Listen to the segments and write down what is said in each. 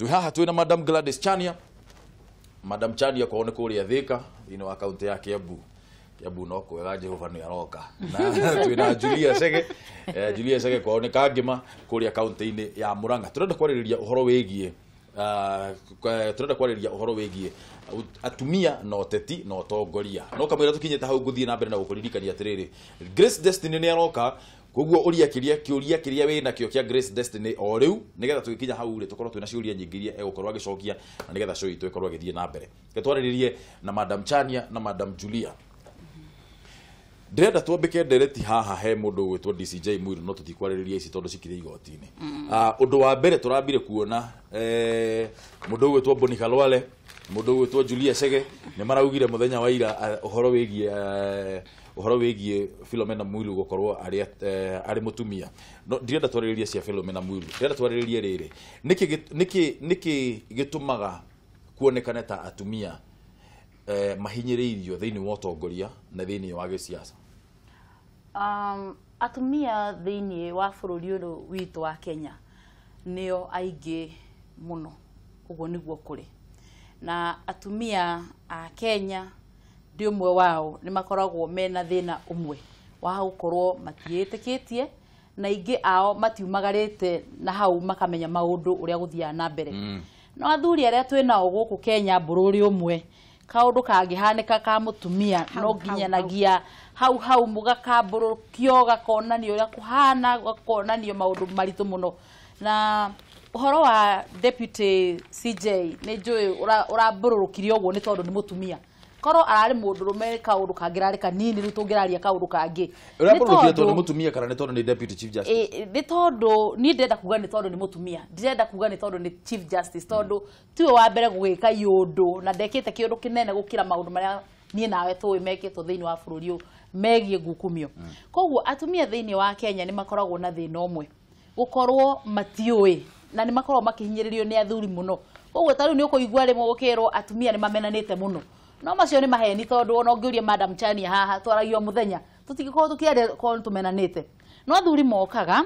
haha twina Madam Gladys Chania. Madam Chania kwa oneko uri Thika ino account ya Kiambu no kwega Jehova ni aroka na twina Julia Sege kwa oneka ngima kuri account ini ya Muranga. Turenda kwaririria uhoro wegie atumia no teti no tongoria no kamera tukinyete hau guthie na mbere na gukuririkania atiriri Grace Destiny ni aroka koguo uria kiria wina kio kia Grace Destiny o riu nigetha tugikinya hau ri tukorwo twina ciuria nyingiria egukorwo agicokia na nigetha show itu ikorwo agithie na mbere getwariririe na Madam Chania na Madam Julia. Ndenda twambike ndereti haha he mundu gwitwo DCJ Mwiru no tutikwaririria ici tondu cikire igotini. Undu wa mbere turambire kuona mundu gwitwo Boni Khalwale, mundu gwitwo Julia Sege ni maraugire muthenya wa ira uhoro wigie Philomena Mwiru gukorwo ari mutumia. No ndirenda twaririria cia Philomena Mwiru. Ndirenda twariririe riri. Niki gitumaga kuonekana ta atumia mahinyiriirio thiini wa utongoria na thiini wa gisiasa. Atumia thiini wa bururi uyu witu wa Kenya nio aingi muno ugo niguo kuri na atumia a Kenya ndi umwe wao ni makoragwo mena thina umwe wa gukorwo matiitikitie na ingi ao matiumagarite na hau makamenya maundu uria guthia na mbere. No athuri aria twinao guku Kenya bururi umwe kaundu kangihanika ka mutumia no ginyanagia hau mugakambũrũkio gakonanio uria kuhana gakonanio maundu maritu muno na uhoro wa Deputy CJ ni njui urambũrũkirio guo ni tondu ni mutumia koro arari mundu rume kaundu kangirari kanini ru tungiraria kaundu kangi urambũrũkirio tondu mutumia kana ni tondu ni Deputy Chief Justice ni tondu ni ndenda kuga ni tondu ni mutumia ndirenda kuga ni tondu ni Chief Justice tondu tiwe wa mbere gwika yundu na ndekite kiundu kinene gukira maundu maria nie nawe tuwe meketwo thiini wa bururi uyu megie ngukumio. Koguo atumia thiini wa Kenya ni makoragwo na thina umwe gukorwo matiui na ni makoragwo makihinyiririo ni athuri muno. Koguo tariu ni ukuigua rimwe gukirwo atumia ni mamenanite muno no macio ni maheni tondu ona ungiuria Madam Chania haha twaragio muthenya tutigikorwo tukiaria ko tumenanite no athuri mokaga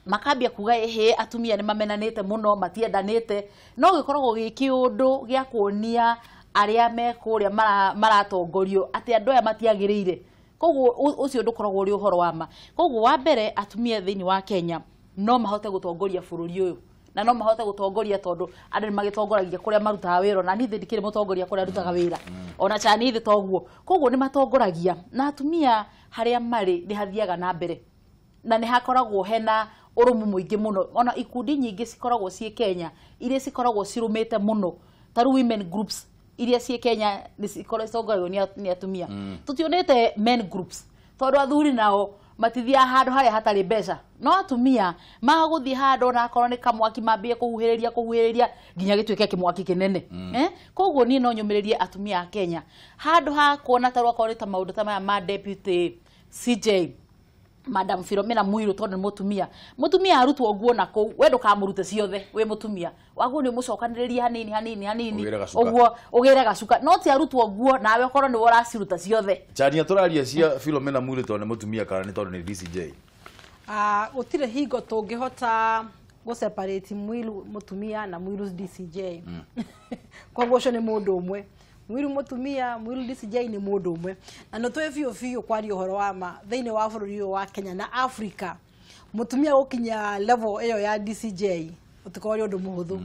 makambia kuga ehe atumia ni mamenanite muno matiendanite no gikoragwo gikiundu gia kuonia aria me kuria maratongorio ati andu aya matiagirire. Koguo ucio ndukoragwo uri uhoro wa ma. Koguo wa mbere atumia thiini wa Kenya no mahote gutongoria bururi uyu na no mahote gutongoria tondu andu ni magitongoragia kuria marutaga wira na nithi ndikire mutongoria kuria rutaga wira ona chani ithi toguo. Koguo ni matongoragia na atumia haria mari ni hathiaga na mbere na ni hakoragwo hena urumu muingi muno ona ikundi nyingi cikoragwo cie Kenya iria cikoragwo cirumite muno taru women groups iria cie Kenya ni cikoragwo ni atumia tutionete men groups tondu athuri nao matithia handu haria hatari mbeca no atumia maguthie handu na akorwo ni kamwaki mambie kuhuhiriria nginya gituike kimwaki kinene koguo ni no nyumiririe atumia a Kenya handu ha kuona taru akorwo ta maundu ta maya ma Deputy CJ Madam Philomena Mwiru tondu mutumia arutwo nguo na ku wendo kamurute ciothe we mutumia waguo ni mucokaniriria hanini oguo ugire gacuka no ti arutwo nguo nawe korwo ni woraciruta ciothe. Chania turaria cia Philomena Mwiru tondu mutumia kana ni tondu ni DCJ utire hingo tungihota go separate Mwiru mutumia na Mwiru DCJ kwa gosho ni mundu umwe Mwiru mutumia Mwiru DCJ ni mundu umwe na no twe fiu kwari uhoro wa ma thiini wa bururi wa Kenya na Africa mutumia gukinya level eyo ya DCJ utikori undu muhuthu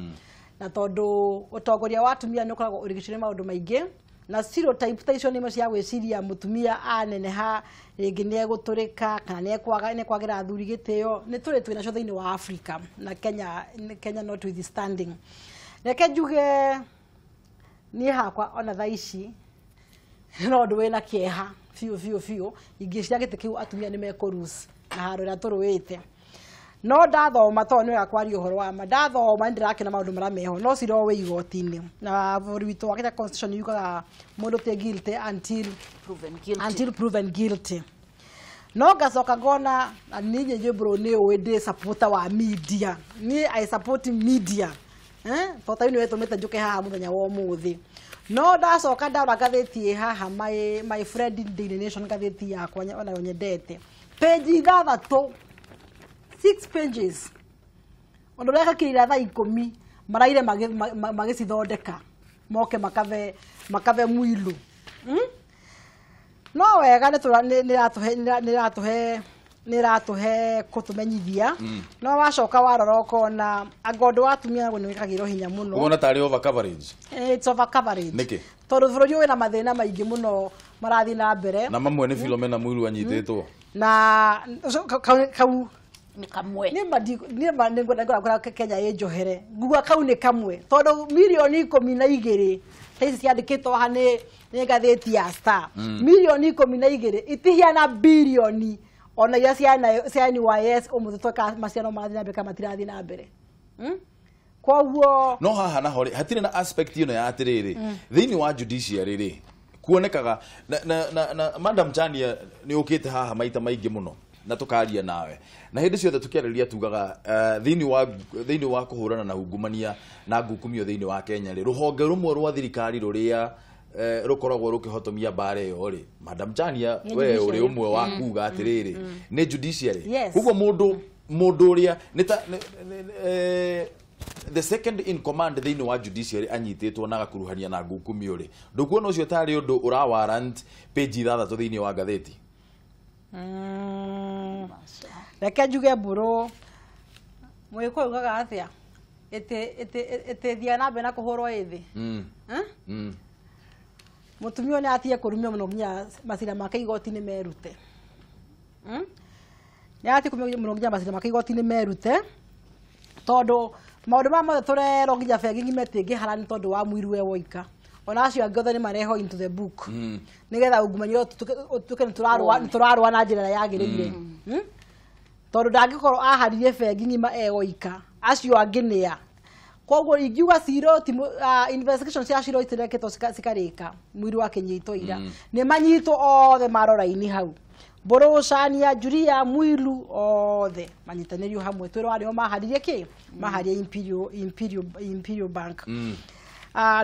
na tondu utongoria wa atumia ni ukoragwo urigicire maundu maingi na stereotype taicio ni cia gwiciria mutumia aneneha ringi ni eguturika kana ni kwagira athuri gitio ni turi twina cio thiini wa Africa na Kenya not withstanding reke njuge ni hakwa ona thaici no ndu wina kieha fiu ingiciria gite kiu atumia ni mekurus na haro ria turuite no ndathoma to ni akwari uhoro wa ma ndathoma ndirakena maundu mara meho no ciro we igotini na buri witu wa Kenya constitution yukaga mundu te guilty until proven guilty no gacoka ngona ninye njibro ni wende supporter wa media ni I support media Tota ni wetu meta njuke haha muthenya wa umuthi no ndacoka ndara gatheti haha my friend in the nation gatheti yakwa ona nyendete page 3 6 pages ondoreka kira tha 10 maraire magicithondeka moke makave Mwilu. No wega niratuhe kutumenyithia no wacoka warora ukona agondo watumia ngo niwikagirwo hinya muno ubona tari over coverage. It's over coverage Niki tondu bururi wina mathina maingi muno marathi na mbere na mamwe ni Philomena Mwilu anyititwo na kau ni kamwe ni ngora Kenya yejohere ngugwa kau ni kamwe tondu milioni 12 thaisi ciandikitwo ha ni ngatheti ya Star milioni 12 itihiana bilioni ona ya cia NYS umuthoka maciano marathi na mbere kama tirathi na mbere kwoguo no haha na hori hatire na aspect ino ya atiriri thiini wa judiciary ri kuonekaga na Madam Chania ni ukite haha maita maingi muno na tukaria nawe na hindi ciothe tukiariria tugaga thiini wa kuhurana na hungumania na ngukumio thiini wa Kenya ri ruhonge rumwe rwa thirikari ruria rukoragwo rukihotomia bare yo ri Madam Chania we uri umwe wa kuga atiriri ni judiciary kugo mundu uria the second in command thiini wa judiciary anyititwo na gakuruhania na ngukumio ri ndukuona ucio tari undu ura warrant page 6 thiini wa gatheti. Reke njuge mburu mwiko ugaga atia ete thia na mbere na kuhurwo ithi mutumio ni atie kurumia muno nginya macira make igoti ni merute ni atie kumia muno nginya macira make igoti ni merute tondu maundu ma mothe turero nginya bengi ngimetingi harani tondu wa Mwilu we woika ona acio angothe ni mareho into the book nigetha ungumanyiro tuke turarwa na njira yagirire tondu ndangikorwo aharirie bengi ngima woika acio anginia kwoguo ingiuga ciro investigation cia ciro itireketwo cikarika Mwilu akinyitwo ira ni manyitwo othe marora-ini hau Borocania Julia Mwilu othe manyitanirio hamwe twiro ario maharirie ki maharia Imperial Bank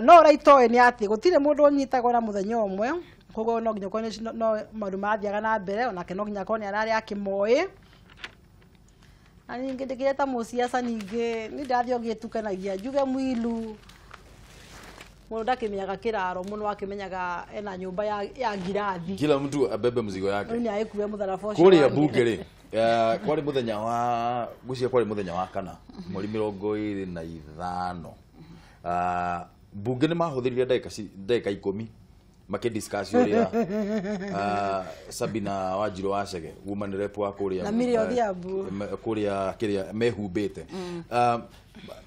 no raitoe ni ati gutire mundu unyitagwo na muthenya umwe koguo no nginya kone no maundu mathiaga na mbere ona no nginya kone arari akimoi ani ngindikireta musiasa ningi ni ndathio gitukanagia njuge Mwilu mundu ndakimenyaga kiraro muno akimenyaga ena nyumba ya ngirathi kila mtu abebe mzigo yake ni aikuwe mutharafu kuria bunge ri kwari muthenya wa gucia kwari muthenya wa kana mweri 25 bunge ni mahuthirie ndagika 10 makidiscuss uria Sabina Wanjiru Wachege woman rep wa kuria na Miriam Odhiambo kuria kiria mehumbite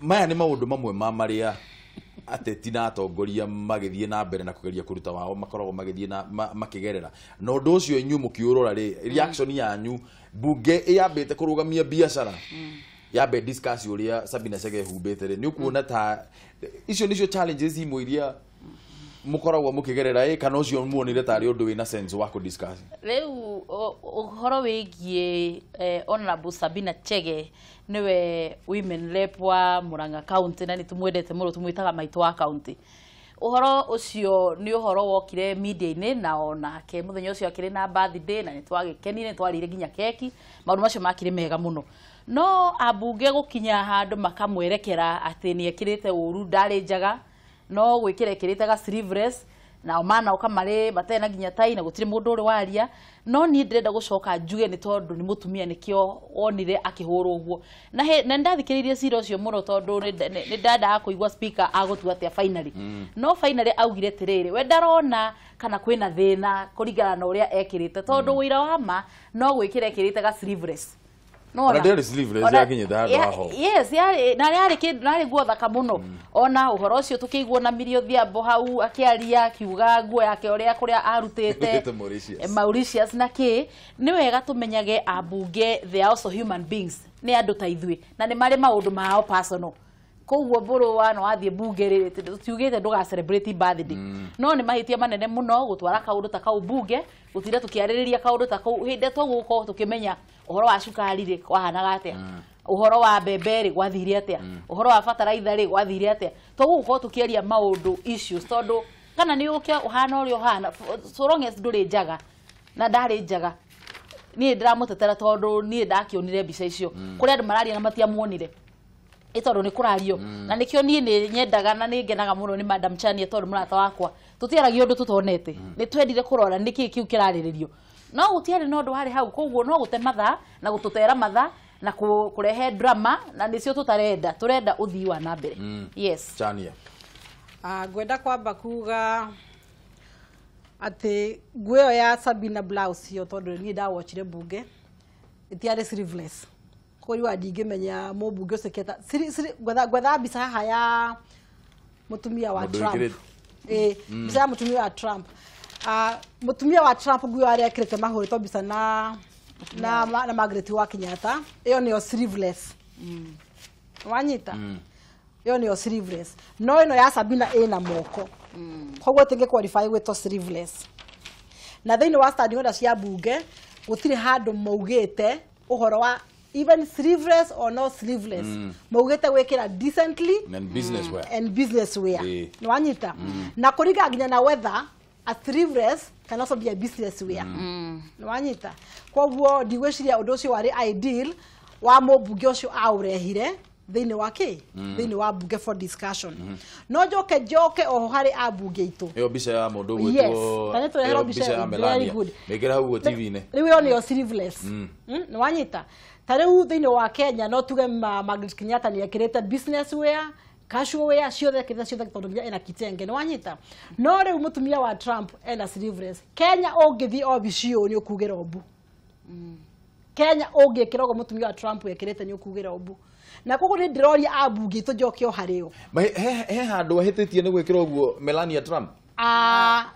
maya ni maundu mamwe ma maria ateti na atongoria magithie na mbere na kugeria kuruta wao makoragwo magithie na makigerera no undu ucio inyu mukiurora ri reaction yanyu bunge yambite kurugamia biashara yambe discuss uria Sabina Chege humbite ri ni ukuona ta icio nicio challenges imwe iria mukoragwo mukigerera kana ucio muonire tari undu wina sense wa ku discuss riu uhoro wigie honorable Sabina Chege niwe women rep wa Murang'a county na nitumwendete muno tumwitaga maitu wa county uhoro ucio ni uhoro wokire media-ini na ona ke muthenya ucio akire na birthday na nitwagikenire twarire nginya keki maundu macio makire mega muno no abunge gukinya handu makamwerekera ati ni ekirite uru ndari njaga no gwikira ekirite ga sleeveless na omana ukamare batena nginya tai na gutire mundu uri waria no ni ndirenda gucoka njuge ni tondu ni mutumia nikio onire akihurwo uguo na ndathikiririe cira ucio muno tondu ni ndanda kuigwa speaker agutua atia finally no finally augire tiriri we ndarona kana kwina thina kuringana na uria ekirite tondu wira wa ma no gwikira ekirite ga sleeveless no na ndere sleeveless yakinyite handu aho yes nari guo thaka muno ona uhoro ucio tukigwo na Miriam Odhiambo hau akiaria kiuga nguo yake uria kuria arutite Mauritius na ki ni wega tumenyage abunge they are also human beings ni andu ta ithui na ni mari maundu mao personal koguo mburu wana wathie bunge ri tiugite nduga celebrate birthday no ni mahitia manene muno gutwara kaundu ta kau bunge gutire tukiaririria kaundu ta kau hinde twaguko tukimenya uhoro wa cukari ri wahanaga atia uhoro wa mbembe ri gwathire atia uhoro wa fertilizer ri gwathire atia twaguko tukiaria maundu issues tondu kana ni ukia uhana uri uhana so long as nduri njaga na ndari njaga ni ndiramutetera tondu ni ndakionire mbica icio kuri andu mararia na matiamuonire itondo ni kurario na nikio nie ni nyendaga na ni ngenaga muno ni Madam Chania tondu murata wakwa tutiaragia undu tutonete ni twendire kurora niki kiu kirariririo no gutiari no ndu hari hau koguo no gute matha na gututera matha na kurehe drama na nicio tutarenda turenda uthii wa na mbere. Yes Chania gwenda kwamba kuga ati nguo ya Sabina blouse yo tondu ni ndawatchire bunge itiare sleeveless kuri wa ndingimenya mubunge uceketa gwetha mbica haha ya mutumia wa Trump mbica ya mutumia wa Trump mutumia wa Trump nguo aria ekirite mahurito mbica na Margaret wa Kenyatta iyo niyo sleeveless wanyita iyo niyo sleeveless no ino ya Sabina ina moko koguo tinge qualify gwito sleeveless na thiini wa standing order cia bunge gutire handu maugite uhoro wa even sleeveless or no sleeveless maugite gwikira decently and business wear no wanyita na kuriga nginya na weather a sleeveless can also be a business wear no wanyita koguo ndigwiciria undu ucio wari ideal wa mubunge ucio aurehire thiini wake thiini wa bunge for discussion no joke oho hari abunge itu yo bica ya mundu gwitwo tane to hero bica ya Melania megera hau TV ne riwe ni sleeveless no wanyita tare u thiini wa Kenya no tuge Margaret Kenyatta ni ekirete business wear casual wear ciothe kitha ciothe tondu nginya ina kitenge no wanyita no riu mutumia wa Trump ena sleeveless Kenya ungithi obicio ni ukugira obu Kenya ungikira go mutumia wa Trump ekirete ni ukugira obu na koguo ni ndiroria abunge to jokio hario he handu ahititie ni gwikira uguo Melania Trump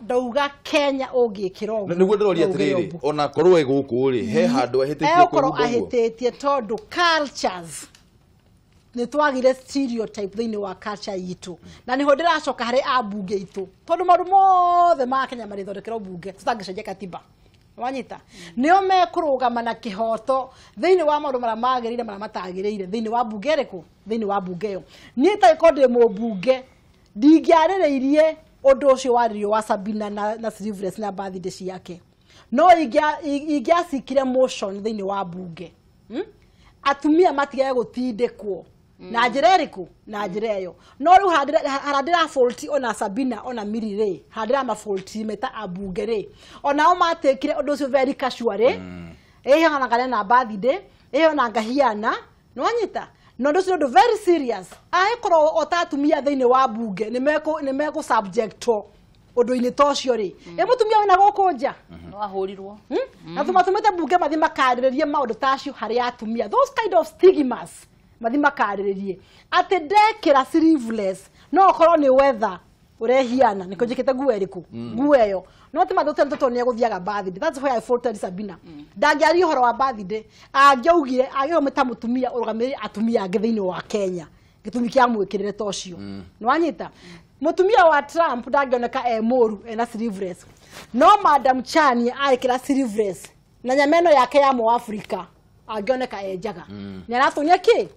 ndauga Kenya ungikira ogu niguo ndiroria atiriri ona korwo iguku ri he handu ahititie korwo ahititie tondu cultures ni twagire stereotype thiini wa culture yitu na niho ndiracoka hari abunge itu tondu maundu mothe ma Kenya mari thondekera bunge tutangicenjia katiba wanyita nio mekurugama na kihoto thiini wa maundu mara magirire mara matagirire thiini wa bunge riku thiini wa bunge yo ni ta ikondi mu bunge ndingiaririirie undu ucio waririo wa Sabina na sleeveless na birthday ciake no ingiasikire motion thiini wa bunge atumia matigaye gutindikwo na njira iriku na njira iyo no riu haradira fault ona Sabina ona Mirire hadira ma fault meta abunge ri ona o matekire undu ucio very casual hana kana na birthday na ngahiana no wanyita no ndu ucio very serious aikoro otatumia thiini wa bunge ni meko subjecto undu ini tocio ri mutumia wina gukunja no ahurirwo na tumatumite bunge mathi makaririe maundu tacio hari atumia those kind of stigmas mathi makaririe ati ndekira sleeveless no korwo ni weather urehiana niko njikite nguo eriku nguo eyo no ti mathote mtoto ni eguthiaga birthday that's why I faulted Sabina ndangiari horo wa birthday angiaugire agihometa mutumia urugamiri atumia ange thiini wa Kenya gitumi kia mwikirire tocio no wanyita mutumia wa Trump ndangioneka moru ena sleeveless no Madam Chania aikira sleeveless na nyameno yake ya mu Africa agioneka njaga ni aratonia ki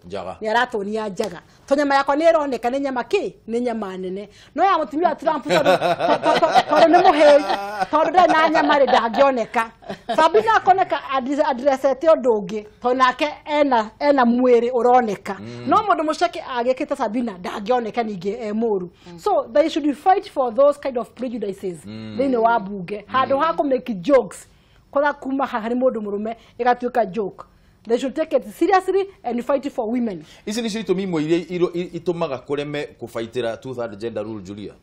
ni aratonia njaga to nyama yakwa ni ironeka ni nyama ki ni nyama nene no ya mutumia wa Trump tondu ni muhei tondu na nyama ri ndangioneka Sabina akoneka addressete ndungi to nake ena mwiri uroneka no mundu muceke agikite Sabina ndangioneka ningi muru so they should fight for those kind of prejudices thiini wa bunge handu ha ku make jokes kora kuma hari mundu murume igatuika joke. They should take it seriously and fight for women. Ici ni cito mimwe iria itumaga kureme kufaitira 2/3 gender rule Julia.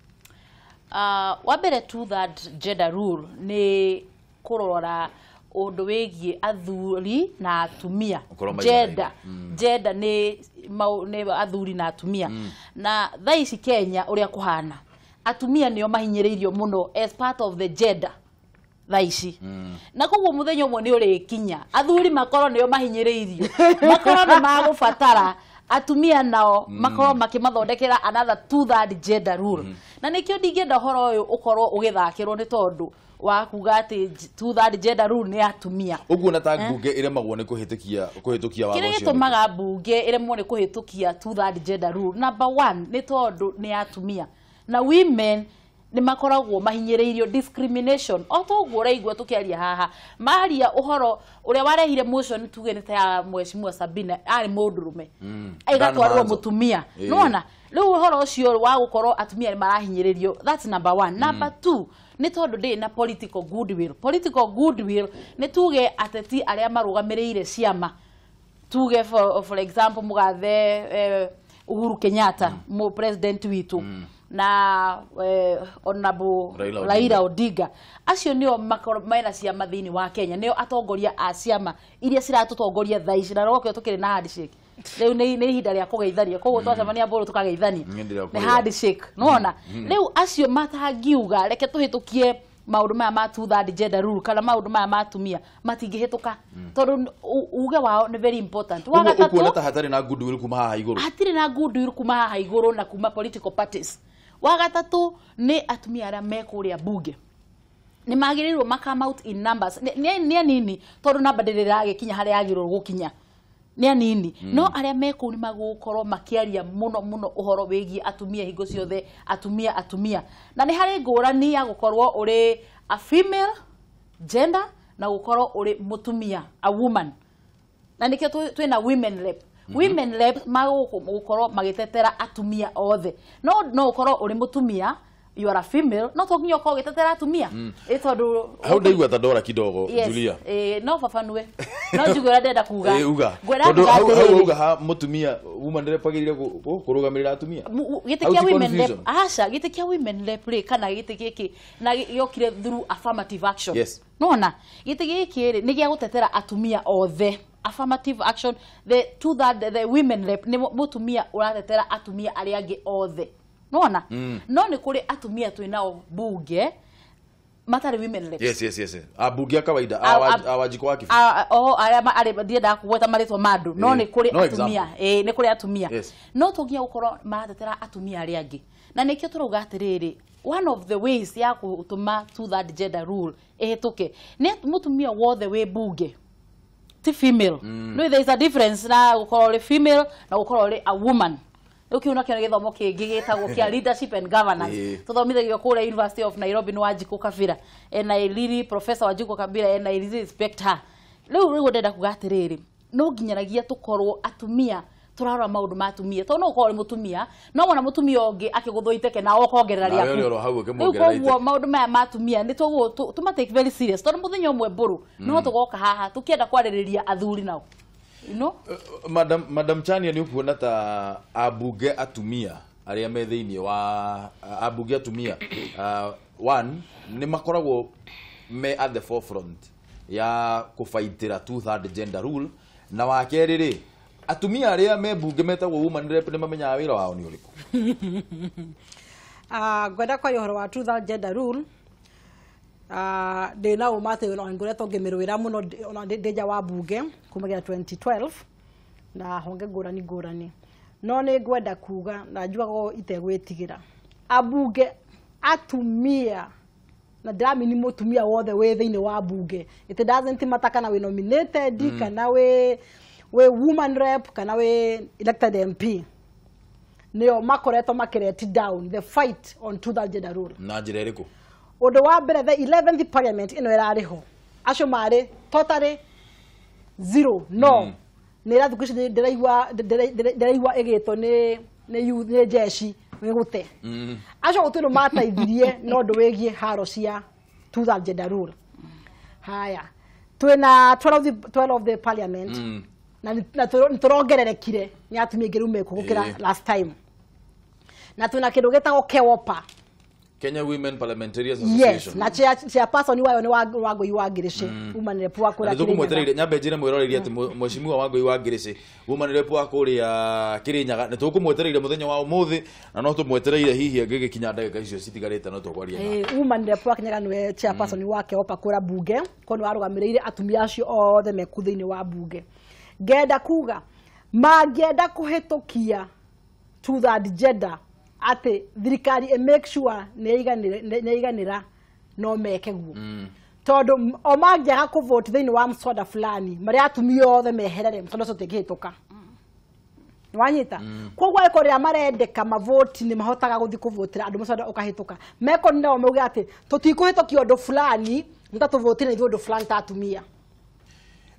Wabere 2/3 gender rule ni kurora undu wigie athuri na atumia. Gender ni athuri na atumia. Na thaici Kenya uria kuhana. Atumia nio mahinyiriirio muno as part of the gender. Thaici na koguo muthenya umwe ni uri kinya athuri makoro nio mahinyiriirio makoro na magubatara atumia nao makoro makimathondekera another 2/3 gender rule na nikio ndingienda horo uyu ukorwo ugithakirwo ni tondu wa kuga ati 2/3 gender rule ni atumia uguo na ta bunge iremagwo ni kuhitukia watho ucio kire gitumaga bunge iremwo ni kuhitukia 2/3 gender rule number 1 ni tondu ni atumia na women ni makoragwo mahinyĩrĩirio discrimination otoguo ũraigua tukiaria haha maria uhoro uria warehire motion tuge ni ta ya mheshimiwa Sabina ari mũndũrũme aigatwarwo mũtumia nona rĩu uhoro ũcio wa gũkorwo atumia ni marahinyĩrĩrio that's number 1 number 2 ni tondu ndi na political goodwill ni tuge ateti aria marugamĩrĩire ciama tuge for example mugathe Uhuru Kenyatta mu president witu na honorable Raila Odinga acio nio maina ciama thini wa Kenya nio atongoria a ciama iria ciratutongoria thaici na rokio tukiri na handshake riu ni ihinda ria kugeithania koguo twacemania mburu tukageithania ni handshake nona riu acio matagiuga reke tuhitukie maundu maya ma two-third gender rule kana maundu maya matumia matingihituka tondu uge wao ni very important wagatatu ukuona ta hatari na goodwill kuma haha iguru hatiri na goodwill kuma haha iguru na kuma political parties wagatatu ni atumia aria mekuria bunge ni magirirwo makam out in numbers ni nini tondu namba ndirage kinya haria agirwo gukinya ni nini no aria meku ni magukorwo makiaria muno uhoro wigie atumia hingo ciothe atumia na ni hari ngurani ya gukorwo uri a female gender na gukorwo uri mutumia a woman na nikio twina women rep women rep magukorwo magitetera atumia othe no ukorwo uri mutumia you are a female no tokinyo ko gitetera atumia itondu how do you atadora kidogo Julia no fafanue no njugura ndenda kuga uga tondu how uga ha mutumia woman rep agirire kurugamirira atumia gitikia women rep asha gitikia women rep ri kana gitikiki na yokire through affirmative action yes nona gitikiki ri ni gia gutetera atumia othe affirmative action the women rep ni mutumia uratetera atumia aria angi othe nona no ni kuri atumia twinao bunge matari women rep yes abunge kawaida awajiko wake ari ndienda kuweta maritwa mandu no ni kuri atumia ni kuri atumia no tugia gukorwo maratetera atumia aria angi na nikio turuga atiriri one of the ways ya gutuma two-third gender rule ehituke ni mutumia wothe we bunge ti female no there is a difference na gukorwo female na gukorwo a woman ukiuna kile githomo kingi gitagwo kia leadership and governance tuthomithagio kule University of Nairobi ni Wanjiku Kabira and I really professor Wanjiku Kabira and I really respect her riu ndenda kugatiriri no nginyaragia tukorwo atumia turarora maundu ma atumia to no ukorwo mutumia no wona mutumia ungi akiguthoiteke na okongerera riaku ko maundu maya ma atumia ni tuguo tuma take very serious to muthenya umwe mburu no tugoka haha tukienda kwaririria athuri nao Madam Chania ni ukuona ta abunge atumia aria me thiini wa abunge atumia one ni makoragwo me at the forefront ya kufaitira two-third gender rule na wakeri ri atumia aria me bunge metagwo woman rep ni mamenya wira wao ni uriku gwenda kwa yohoro wa two-third gender rule de na umate ona ngoretwo ngemerwira muno ona ndeja wa bunge kumagira 2012 na honge ngurani no ni ngwenda kuga na njugago itegwitigira abunge atumia na drama ni mutumia wothe we thiini wa bunge it doesn't matter kana we nominated kana we woman rep kana we elected MP nio makoretwo makireti down the fight on two-third gender rule na njira iriku undu wa mbere the 11th parliament ino irariho acio mari totally zero no ni rathukici ndiraigwa igitwo ni jeshi wigute acio gutino mataithirie no ndu wigie haro cia two-third gender rule haya twina 12 of the parliament na turongererekire ni atumia ngiru mekugukira last time na twina kindu gitagwo KEWOPA Kenya Women Parliamentarians Association yes na chairperson wayo ni Wangui wa Ngirici woman rep wa kura Kirinyaga tukumwetereire nyambe njire mwiroreri ati mheshimiwa Wangui wa Ngirici woman rep wa kuria Kirinyaga ni tukumwetereire muthenya wa umuthi na no tumwetereire hihi angigikinya ndagika icio citigarite no tukwaria woman rep wa Kirinyaga ni chairperson wa KEWOPA kura bunge kono arugamirire atumia acio othe meku thiini wa bunge ngenda kuga mangenda kuhitukia two-third gender ate thirikari make sure neiganira no meke guo tondu o mangjaga ku vote thiini wa mswada fulani mari atumia othe meherere mswada so tegihituka wanyita koguo eko ria marendeka mavoti ni mahotaga guthi kuvotira andu mucoda ukahituka meko ndio mauga ati tutikuhitukia undu fulani ndatuvotire ithu undu fulani tatumia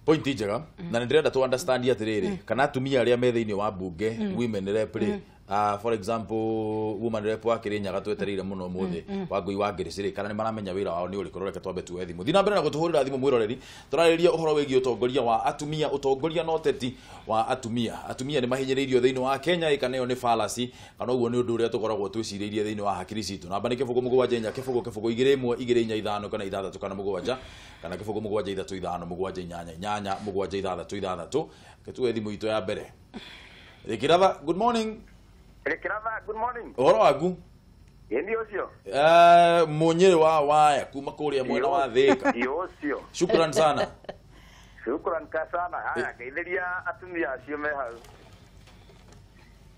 point njega na ndirenda to understand atiriri kana atumia aria me thiini wa bunge women rep for example woman rep wa Kirinyaga twetereire muno muthi Wangui wa Ngiriciri kana ni maramenya wira wao ni uriku roreke twambe tuwe thimu thina mbere na gutuhurira thimu mwiroreri turariria uhoro wigi utongoria wa atumia utongoria no teti wa atumia ni mahinyiriirio thiini wa Kenya kana yo ni fallacy kana uguo ni undu uria tukoragwo twiciriirie thiini wa hakiri citu namba ni kibugu mugwanja nya kibugu igire imwe igire inya ithano kana ithathatu kana mugwanja kana kibugu mugwanja ithatu ithano mugwanja inyanya mugwanja ithathatu ketuwe thimu itu ya mbere Kirava good morning Kirava, good morning. Oro waku? Yendi osio. Munyere wa waya kuma kuria mwena wa Thika. Osio. Shukran sana. Shukran sana. Haya, kaileria atumia acio me hau.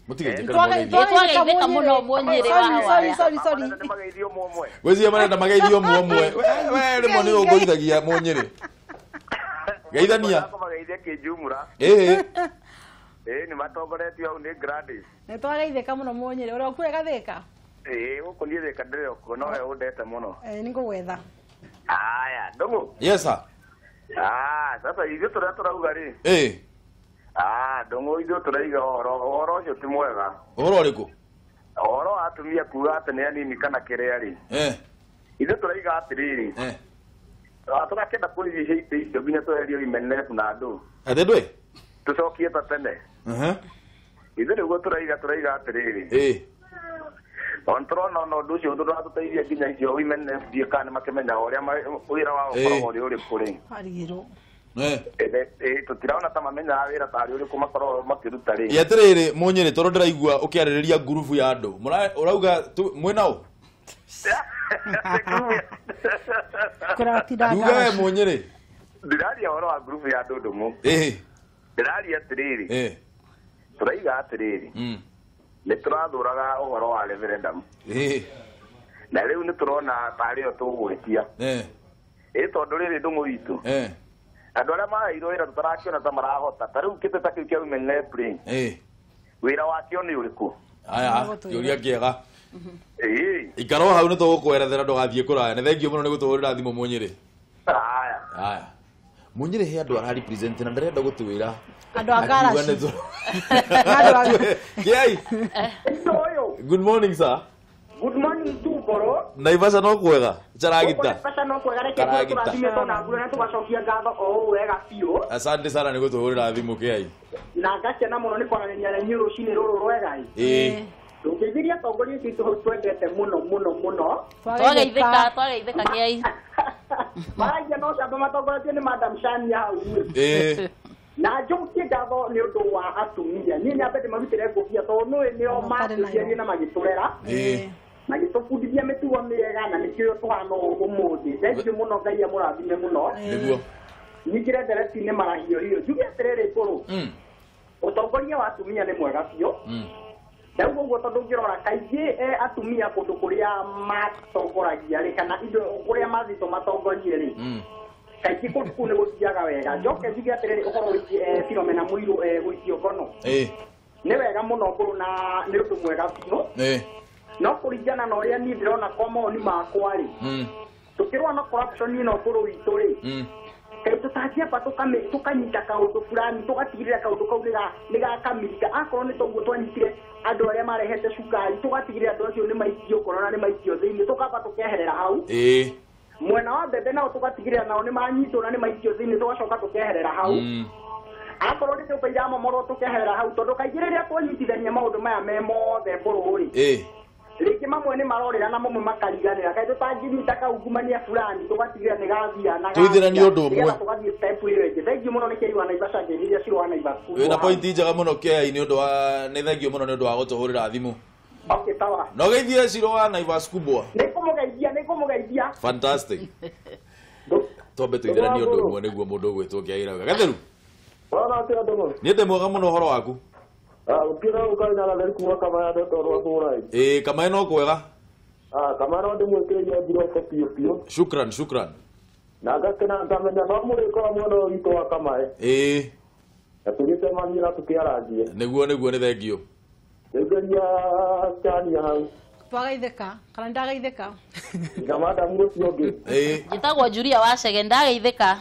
Mutige Thika muno munyere wa waya. Sorry. Magaithio momwe. Wezi amarenda magaithio momwe. We rimwe ni ugoithagia munyere. Geithania. Magaithia kijumura. Ni matongoretio au ni Gladys. Ne twageithika muno munyere uri okure gathika. Guko ni thika ndire okuo no we undete muno. Ni ngugwetha. Aya, ndongo. Yes sir. Sasa ithuĩ tũrĩa tũrauga rĩ. Ndongo ithuĩ tũraiga ũhoro ũcio ti mwega. Ũhoro ũrĩkũ? Ũhoro wa atumia kuga atĩ nĩ anini kana kĩrĩa rĩ. Ithuĩ tũraiga atĩrĩrĩ. Tũrakenda kũrigicĩria itĩ icio nginya tweherie women rep na andũ. Ndwe? Tucokie ta tene. Ithuĩ nĩguo tũraiga atĩrĩrĩ. Ontrona no ũndũ ũcio ndũratũteithia nginya icio women rep ndiĩ kana makĩmenyaga ũrĩa wĩra wao ũkoragwo ũrĩ kũrĩ. Harigirwo. Tutiraona ta mamenyaga wĩra tarĩ ũrĩkũ makoragwo makĩruta rĩ. Atĩrĩrĩ munyere tondũ ndĩraigua ũkĩarĩrĩria ngurubu ya andũ ũrauga mwĩna ũ? Nduga we munyere. Ndĩraria ũhoro wa ngurubu ya andũ ndũmũ. Ndĩraria atĩrĩrĩ. Tũraiga atĩrĩrĩ. Nĩ tũrathũraga ũhoro wa referendum. Na rĩu nĩ tũrona tarĩ o tũgwĩtia. Tondũ rĩrĩ ndũmũ witũ. Andũ arĩa marairwo wĩra tũtarakĩona ta marahota ta rĩu kĩteta kĩu kĩa women rep wĩra wakĩo nĩ ũrĩkũ? Aya kĩũria kĩega. Ikaro hau nĩ tũgũkwerethera ndũgathiĩ kũraya nĩ thengio mũno nĩ gũtũhũrĩra thimũ munyere. Aya munyere he andũ ara represent na ndĩrenda gũtwĩra andũ a garaci. Kiai. Good morning sir. Good morning tu boro. Naivasha no kwega. Charagita. Naivasha no kwega reke tũrathime tona ngura na tũgacokia ngatho o wega biũ. Asante sana nĩ gũtũhũrĩra thimũ Kiai. Na ngakena mũno nĩ kwaranĩria na inyuĩ rũcinĩ rũrũ rwega. Tũngĩthiria tongoria citũ hau twendete mũno. Twageithĩka Kiai. Maragia no ciambe matongoretio nĩ Madam Shania hau. Na njokie ngatho nĩ ũndũ wa atumia. Niĩ nyambe ndĩmarutĩre ngũbia tondũ nĩo matũciarire na magĩtũrera. Magĩtũbundithia mĩtugo mĩega na nĩkĩo tũhana ũmũthĩ. Thengiũ mũno Ngai amũrathime mũno. Nĩguo. Ningire nderetinĩ marahio njuge atĩrĩrĩ ngũrũ. Ũtongoria wa atumia nĩ mwega biũ. Na ũguo tondũ ngĩrora kaingĩ atumia kũndũ kũrĩa matongoragia rĩ kana indo kũrĩa mathitũ matongorie rĩ. Kaingĩ kũndũ kũu nĩ gũthiaga wega. Njoke njuge atĩrĩrĩ ũhoro wĩgiĩ Philomena Mwilu gũikio ngono. Nĩ wega mũno ngũrũ na nĩ ũndũ mwega biũ. No kũringana na ũrĩa niĩ ndĩrona kwa mawoni makwa rĩ. Tũkĩrũa na corruption ĩno bũrũri witũ rĩ. Tũtangĩamba tũkanyita kaũndũ fulani tũgatigĩrĩra kaũndũ kau nĩ gakamirika. Akorwo nĩ toguo twanyitire andũ arĩa marehete cukari tũgatigĩrĩra andũ acio nĩ maikio korona nĩ maikio thĩinĩ tũkamba tũkeherera hau. Mwena wa mbembe nao tũgatigĩrĩra nao nĩ manyitwo na nĩ maikio thĩinĩ tũgacoka tũkeherera hau. Akorwo nĩ nyũmba iramomorwo tũkeherera hau tondũ kaingĩ rĩrĩa twanyitithania maũndũ maya me mothe bũrũri. Rĩngĩ mamwe nĩ marorĩra na mamwe makariganĩra kaĩ tũtangĩnyita kaungumania fulani tũgatigĩrĩra nĩ gathia na tũithĩrania ũndũ ũmwe tũgathiĩ step ĩyo ĩngĩ. Thengio mũno nĩ Kĩai wa Naivasha ngĩrĩria Ciro wa Naivasha. Wĩna point njega mũno Kiai nĩ ũndũ wa nĩ thengio mũno nĩ ũndũ wa gũtũhũrĩra thimũ. Okay sawa. No geithie Ciro wa Naivasha kubwa. Nĩkũmũgeithia. Fantastic. Twambe tũithĩrania ũndũ ũmwe nĩguo mũndũ ũgwĩtwo Kiai rauga. Gatheru. Nĩ ndĩ mwega mũno ũhoro waku. Ukira ukaina na kuwa kama ya ndoto rwa kurai. Kama ino kwega. Kama ro ndi mwekereria ngiroko pio. Shukran. Na ngakena ngamenya no muri ko mwono wito wa kama tugicemania na tukiarangie niguo nĩ thengio ngeria Chania hau twagaithĩka kana ndagaithĩka na madam ũcio ũngĩ njĩtagwo Julia Wacege ndagaithĩka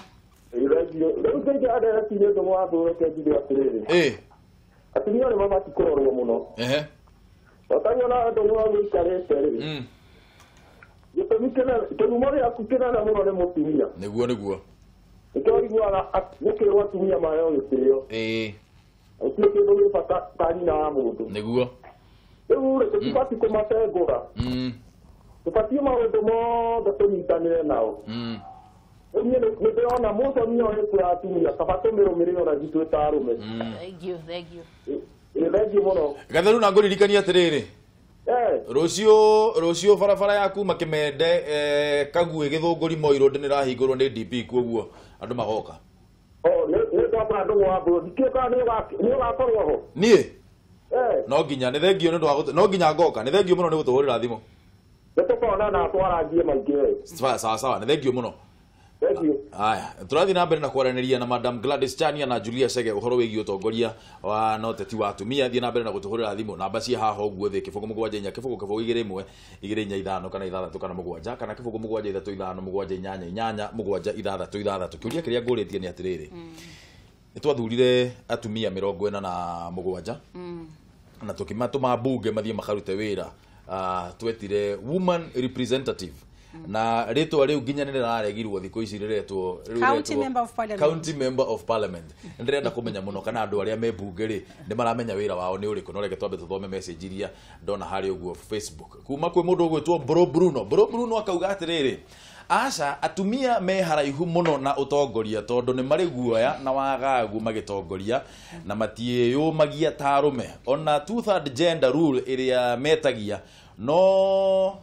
rĩu ngeiga ndereti nĩ ũndũ wa thũreke njire atĩrĩrĩ atumia nĩ mabati kũrorwo mũno otanyona andũ nĩ wagũikarĩte rĩ gĩtũmi kĩhumo gĩaku kĩnene mũno nĩ mũtumia nĩguo nĩkĩo ũiguaga gũkĩrwo atumia maheo gĩtĩo gũtirĩ kĩndũ gĩ bata ta nyina wa mũndũ nĩguo rĩu rĩ tũtibatiĩ kũmatengũra tũbatiĩ maũndũ mothe tũnyitanĩre nao rĩu niĩ nĩ ndĩrona mũtumia ũyũ kwĩ atumia kaba tũmĩrũmĩrĩre ona ithuĩ ta arũme thengiũ mũno Gatheru na ngũririkania atĩrĩrĩ rũciũ barabara yaku makĩmende Kaguĩ Gĩthũngũri Moirũ nĩrahingũrwo nĩ DP kuoguo andũ magoka nĩ ndamba andũ mwambũrwo ndikĩũka nĩ ũgakorwo ho niĩ no nginya nĩ thengio nĩ ũndũ no nginya ngoka nĩ thengio mũno nĩ gũtũhũrĩra thimũ nĩtũkona na twarangie maingĩ sawa nĩ thengio mũno haya tũrathiĩ na mbere na kwaranĩria na Madam Gladys Chania na Julia Chege ũhoro wĩgiĩ ũtongoria wa na ũteti wa atumia thiĩ na mbere na gũtũhũrĩra thimũ namba cia haha ũguo thĩ kĩbũgũ mũgwanja inya kĩbũgũ kĩbũgũ igĩrĩ ĩmwe igĩrĩ inya ithano kana ithathatũ kana mũgwanja kana kĩbũgũ mũgwanja ithatũ ithano mũgwanja inyanya inyanya mũgwanja ithathatũ ithathatũ kĩũria kĩrĩa ngũrĩtie nĩ atĩrĩrĩ nĩ twathurire atumia 47 na tũkĩmatũma mbunge mathiĩ makarute wĩra twetire woman representative na rĩtwa rĩu nginya nĩrĩraregirwo thikũ ici rĩretwo county member of parliament ndĩrenda kũmenya mũno kana andũ arĩa me mbunge rĩ nĩ maramenya wĩra wao nĩ ũrĩkũ no reke twambe tũthome message iria ndona harĩ ũguo Facebook kuma kwĩ mũndũ ũgwĩtwo Bro Bruno akauga atĩrĩrĩ aca atumia me haraihu mũno na ũtongoria tondũ nĩ marĩ guoya na wagagu magĩtongoria na matiĩyũmagia ta arũme ona 2/3 gender rule ĩrĩa metagia no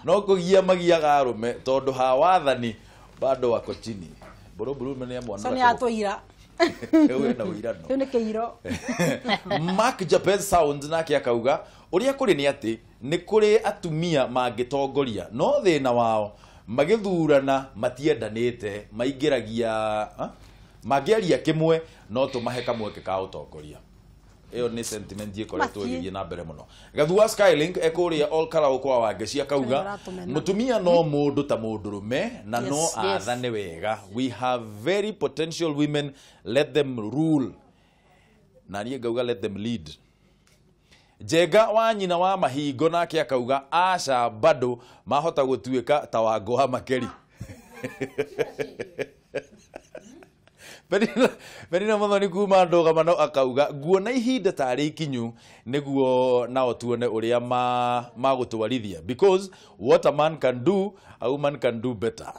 kũgia magiaga arũme tondũ ha wathani bado wako chini Bro nĩ amwana sani atũira na ũirano nĩ kĩiro Mark Jabez Sound nake akauga ũrĩa kũrĩ nĩ atĩ nĩ kũrĩ atumia mangĩtongoria no thĩna wao magĩthurana matiendanĩte maingĩragia mangĩaria kĩmwe no tũmahe kamweke ka ũtongoria ĩyo nĩ sentiment ĩkoretwo ĩgĩthiĩ na mbere mũno Gathua Skylink ekũrĩa all karaũ kwa Wangeci akauga mũtumia no mũndũ ta mũndũrũme na no athane wega we have very potential women let them rule na niĩ ngauga let them lead Jega wa nyina wa Mahingo nake akauga aca bado mahota gũtuĩka ta Wangũha Makeri Benina Muthoni kuma Ndũgamano akauga nguona ihinda tarĩ ikinyu nĩguo nao tuone ũrĩa magũtwarithia because what a man can do a woman can do better.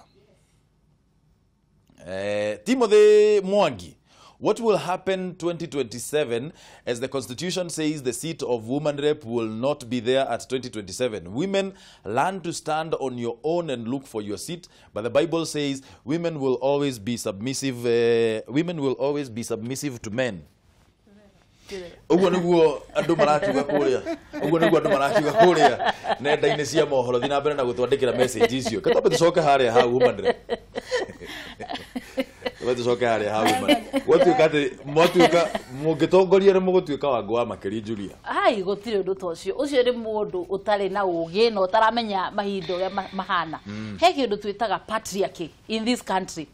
Timothy Mwangi, what will happen 2027 as the constitution says the seat of woman rep will not be there at 2027? Women learn to stand on your own and look for your seat, but the Bible says women will always be submissive to men. Uguo niguo andũ marakiuga kũrĩa nenda-inĩ cia mohoro thiĩ na mbere na gũtwandĩkĩra message icio katwambe tũcoke harĩa ha woman rep tucoke harĩa ha woman gwatuĩka atĩ mũngĩtongoria nĩ mũgũtuĩka Wangũha Makeri Julia hai gũtirĩ ũndũ ta ũcio nĩ mũndũ ũtarĩ na ũũgĩ na ũtaramenya mahinda ũrĩa mahana he kĩndũ twĩtaga patriarchy in this country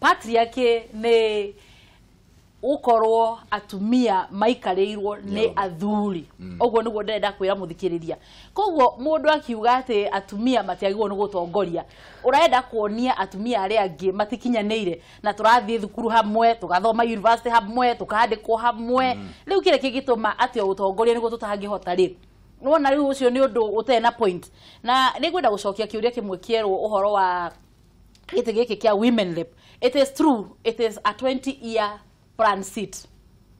patriarchy nĩ ukorwo atumia maikarĩirwo nĩ athuri ũguo nĩguo ndĩrenda kwĩra mũthikĩrĩria koguo mũndũ akiuga atĩ atumia matiagĩrĩirwo nĩ gũtongoria ũrenda kuonia atumia arĩa angĩ matikinyanĩire na tũrathiĩ thukuru hamwe tũgathoma university hamwe tũkandĩkwo hamwe rĩu kĩrĩa kĩngĩtũma atĩ ũtongoria nĩguo tũtangĩhota rĩ nona rĩu ũcio nĩ ũndũ ũtarĩ na point na nĩngwenda gũcokia kĩũria kĩmwe kĩerwo ũhoro wa gĩtĩ gĩkĩ kĩa women rep. It is true, it is a 20-year plan seat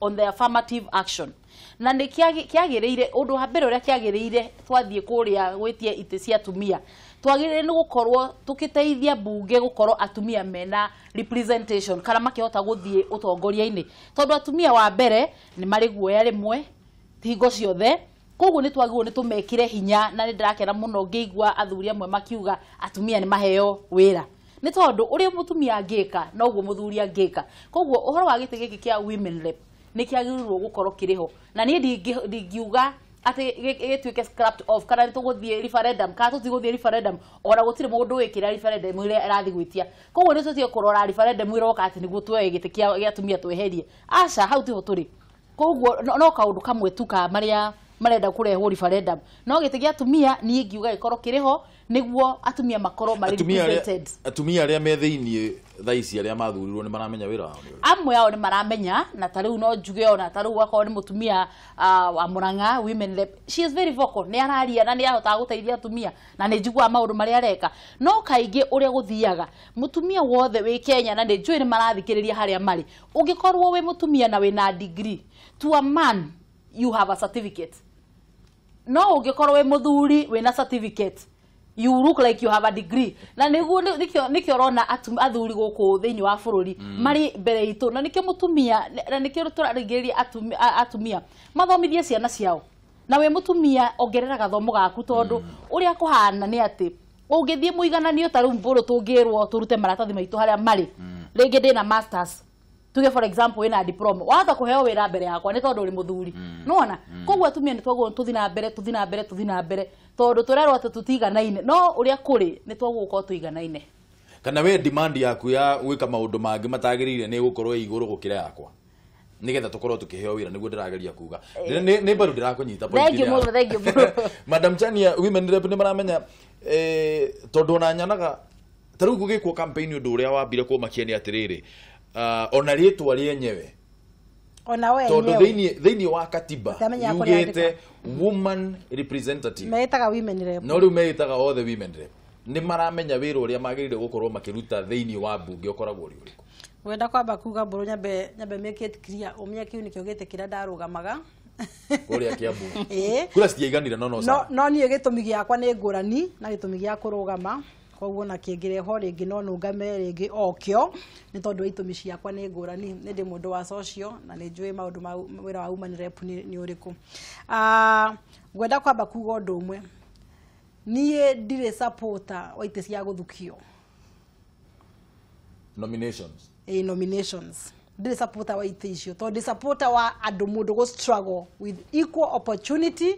on the affirmative action na nĩ kĩagĩrĩire ũndũ wa mbere ũrĩa kĩagĩrĩire twathiĩ kũrĩa gwĩtia itĩ cia atumia twagĩrĩire nĩ gũkorwo tũkĩteithia mbunge gũkorwo atumia mena representation kana makĩhota gũthiĩ ũtongoria-inĩ tondũ atumia wa mbere nĩ marĩ guoya rĩmwe hingo ciothe koguo nĩ twagĩrĩirwo nĩ tũmekĩre hinya na nĩ ndĩrakena mũno ngĩigua athuri amwe makiuga atumia nĩ maheo wĩra nĩ tondũ ũrĩa mũtumia angĩka noguo mũthuri angĩka koguo ũhoro wa gĩtĩ gĩkĩ kĩa women rep nĩ kĩagĩrĩirwo gũkorwo kĩrĩho na niĩ ndingiuga ati gĩtuĩke scrapped off kana tũgũthiĩ referendum kana tũtigũthiĩ referendum ona gũtirĩ mũndũ wĩkĩra referendum ĩrĩa ĩrathiĩ gwĩtia koguo nĩ tũtiĩ kũrora referendum ĩroka atĩ nĩguo tuoe gĩtĩ gĩa atumia tweherie aca hau tiho tũrĩ koguo no kaũndũ kamwe tu ka marĩa marenda kũrehwo referendum no gĩtĩ gĩa atumia niĩ ngiuga gĩkorwo kĩrĩho nĩguo atumia makorwo marĩ represented atumia arĩa me thĩinĩ thaa ici arĩa mathurirwo nĩ maramenya wĩra wao amwe ao nĩ maramenya na tarĩu no njuge ona tarĩu akorwo nĩ mũtumia wa Murang'a women rep she is very vocal nĩ araria na nĩ ahotaga gũteithia atumia na nĩ njiguaga maũndũ marĩa areka no kaingĩ ũrĩa gũthiaga mũtumia wothe wĩ Kenya na nĩ njũĩ nĩ marathikĩrĩria harĩa marĩ ũngĩkorwo wĩ mũtumia na wĩna degree to a man you have a certificate no ũngĩkorwo wĩ mũthuri wĩna certificate you look like you have a degree na nĩguo nikio rona athuri gũkũ thĩinĩ wa bũrũri marĩ mbere itũ na nikio mũtumia na nikio tũrarigĩrĩria atumia mathomithie ciana ciao na we mũtumia ongerera gathomo gaku tondũ ũrĩa kũhana nĩ atĩ ũngĩthiĩ mũigananio ta rĩu mbũrũ tũngĩrwo tũrute maratathi maitũ harĩa marĩ rĩngĩ ndĩna masters tuge for example wĩna diploma wahota kũheo wĩra mbere yakwa nĩ tondũ ũrĩ mũthuri nona koguo atumia nĩ twagwo tũthi na mbere tondũ tũrerwo atĩ tũtiganaine no ũrĩa kũrĩ nĩ twagwo gũkorwo tũiganaine kana we demand yaku ya gwĩka maũndũ mangĩ matagĩrĩire nĩ gũkorwo igũrũ gũkĩra yakwa nigetha tũkorwo tũkĩheo wĩra nĩguo ndĩrageria kuga nĩ mbaru ndĩrakũnyita point ĩrĩa thank you Madam Chania women rep nĩ maramenya tondũ ona nyanaga tarĩu gũgĩkwo campaign ũndũ ũrĩa wambire kũmakia nĩ atĩrĩrĩ ona rĩtwa rĩenyewe ona we tondũ thĩinĩ wa katiba yugĩte woman representative metaga women rep no rĩu metaga othe women rep nĩ maramenya wĩra ũrĩa magĩrĩire gũkorwo makĩruta thĩinĩ wa mbunge ũkoragwo ũrĩ ũrĩkũ wenda kwamba kuga mbũrũ nyambe make it clear ũmĩa kĩu nĩkĩo gĩtĩ kĩrĩa ndarũgamaga kũrĩa Kiambu kura citiaiganire no niĩ gĩtũmi gĩakwa nĩ ngũrani na gĩtũmi gĩa kũrũgama koguo na kĩngĩreho rĩngĩ no nũngame rĩngĩ okĩo nĩ tondũ itũmi ciakwa nĩ ngũrani nĩ ndĩ mũndũ wa social na nĩ njũĩ maũndũ ma wĩra wa women rep nĩ ũrĩkũ ngwenda kwamba kuga ũndũ ũmwe niĩ ndirĩ supporter wa itĩ cia gũthukio nominations ndirĩ supporter wa itĩ icio tondũ ndĩ supporter wa andũ mũndũ go struggle with equal opportunity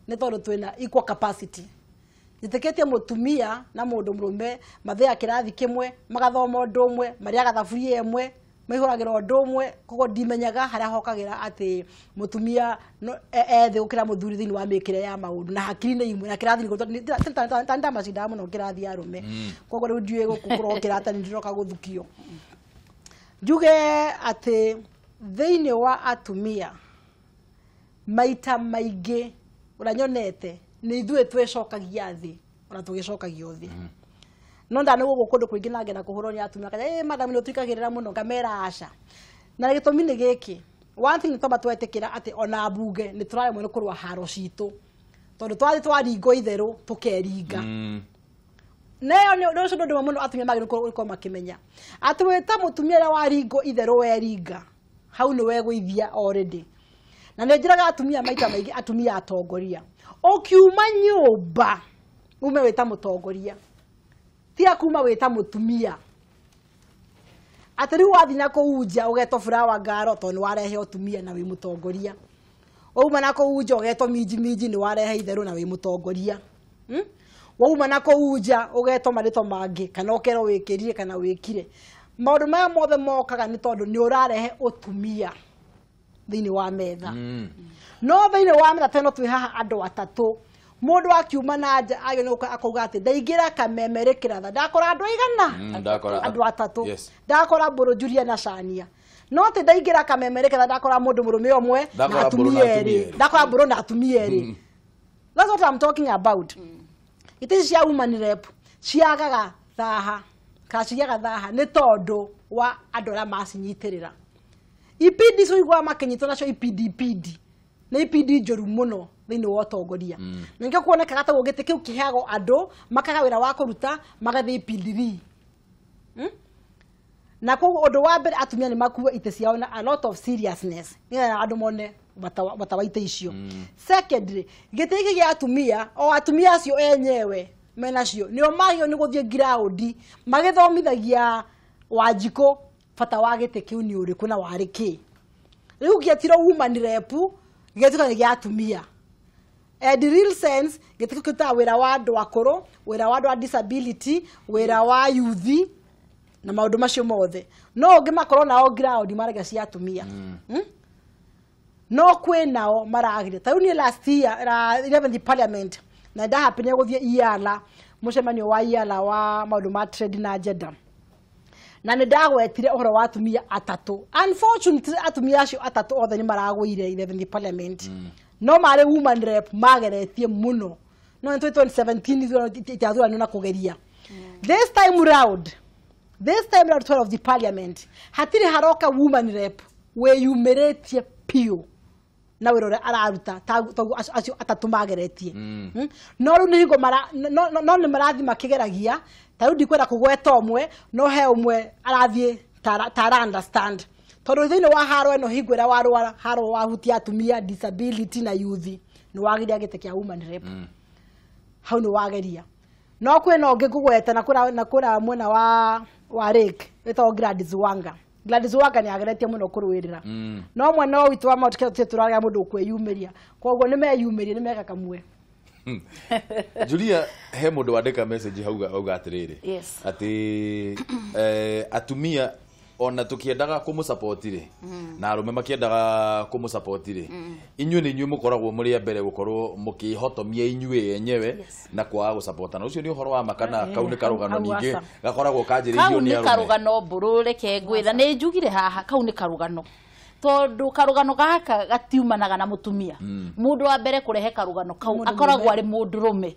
nĩ tondũ twĩna equal capacity nĩtĩkĩtie mũtumia na mũndũ mũrũme mathĩa kĩrathi kĩmwe magathoma ũndũ ũmwe marĩaga thaburia ĩmwe maihũragĩra ũndũ ũmwe koguo ndimenyaga harĩa hokagĩra atĩ mũtumia ethĩ gũkĩra mũthuri thĩinĩ wa mĩkĩre ya maũndũ na hakiri-inĩ imwe na kĩrathi ndamacindaga mũno kĩrathi ya arũme koguo rĩu ndiũĩ gũkũ kũrokĩra atĩ nĩndĩroka gũthukio njuge atĩ thĩinĩ wa atumia maita maingĩ ũranyonete nĩ ithuĩ twĩcokagia thĩ ona tũgĩcokagio thĩ no ndanĩgũgũ kũndũ kũingĩ na ngenda kũhũrwo nĩ atumia kaja madam nĩ ũtuĩkagĩrĩra mũno ngamera aca na gĩtũmi nĩ gĩkĩ one thing nĩ twamba twetĩkĩra atĩ ona mbunge nĩ tũraremwo nĩ kũrũa haro citũ tondũ twathiĩ twaringwo itherũ tũkeringa nayo nĩ ũcio ũndũ mũno atumia magĩrĩirwo gũkorwo makĩmenya atĩ wĩ ta mũtumia ũrĩa waringwo itherũ weringa hau nĩ wegũithia already na nĩ njĩraga atumia maita maingĩ atumia atongoria ũkiuma nyũmba ume wĩ ta mũtongoria tia kuma wĩ ta mũtumia atĩ rĩu wathiĩ na kũu nja ũgetwo Flower Ngaro tondũ nĩ warehe ũtumia na wĩ mũtongoria wauma na kũu nja ũgetwo minji nĩ warehe itherũ na wĩ mũtongoria wauma na kũu nja ũgetwo marĩtwa mangĩ kana ũkerwo wĩkĩrire kana wĩkire maũndũ maya mothe mokaga nĩ tondũ nĩ ũrarehe ũtumia thĩinĩ wa metha no thĩinĩ wa metha teno twĩ haha andũ atatũ mũndũ akiuma na nja agĩũka akauga atĩ ndaingĩra kameme rĩkĩratha ndakora andũ aigana andũ atatũ ndakora Mbũrũ Julia na Chania no atĩ ndaingĩra kameme rĩkĩratha ndakora mũndũ mũrũme ũmwe na atumia erĩ ndakora Mbũrũ na atumia erĩ that's what I'm talking about itĩ cia women rep ciagaga thaha kana ciagaga thaha nĩ tondũ wa andũ arĩa macinyitĩrĩra IPD soigwa makenyitwo nacio IPD na IPD njũru mũno thĩinĩ wa ũtongoria na nĩkĩo kuonekaga ta gĩtĩ kĩu kĩheagwo andũ makaga wĩra wa kũruta magathiĩ IPD na koguo ũndũ wa mbere atumia nĩ makua itĩ ciao na a lot of seriousness nĩgetha andũ mone bata wa itĩ icio secondly gĩtĩ gĩkĩ gĩa atumia o atumia acio enyewe menacio nio magio ni guthie ground magithomithagia Wanjiko bata wa gite kiu ni uriku na wari ki riu giatiro woman rep gituka ni giatumia the real sense gituka kita wira wa andu akuru wira wa andu a disability wira wa youth na maundu macio mothe no ungi makorwo nao ground maraga cia atumia no kwe nao maragire ta uni last year 11th parliament na nda happy guthie iala mucemanio wa iala wa maundu ma trade na agenda na nä ndagwetire å horo wa atumia atatå. Unfortunately atumia acio atatå othe nä maragwire 11th parliament no marä woman rep mageretie muno no 2017 itathurano na kugeria this time round 12 the parliament hatire haroka woman rep weyumiretie pio na wĩrore araruta acio atatũ mageretie no rĩu nĩ hingo no nĩ marathi makĩgeragia ta rĩu ndikwenda kũgweta ũmwe no he ũmwe arathiĩ tara understand tondũ thĩinĩ wa haro ĩno hingo ĩrĩa warũa haro wahutia atumia disability na youth nĩ wageria gĩtĩ kĩa woman rep hau nĩ wageria no kwĩna ũngĩ kũgweta na kũra mwena wa Lake wĩtagwo Gladys Wanga nĩ ageretie muno kũrũĩrĩra no mwana wa witũ wa Mount Kenya tũraga mũndũ kwĩyumĩria koguo nĩ meyumĩrie nĩ meka kamwe Julia he mũndũ wandĩka message hauga atĩrĩrĩ atĩ atumia ona tũkĩendaga kũmũsupport rĩ na arũme makĩendaga kũmũsupport rĩ inyuĩ nĩ inyuĩ mũkoragwo mũrĩ mbere gũkorwo mũkĩhotomia inyuĩ yenyewe na kwaga gũsupportana ũcio nĩ ũhoro wa makana kau nĩ karũgano ningĩ gakoragwo kanjĩrĩirio nĩ arũme kau nĩ karũgano mbũrũre kengwĩra nĩ njugire haha kau nĩ karũgano tondu karũgano gaka gatiumanaga na mutumia mundu wa mbere kurehe karũgano kau akoragwo ari mundu rume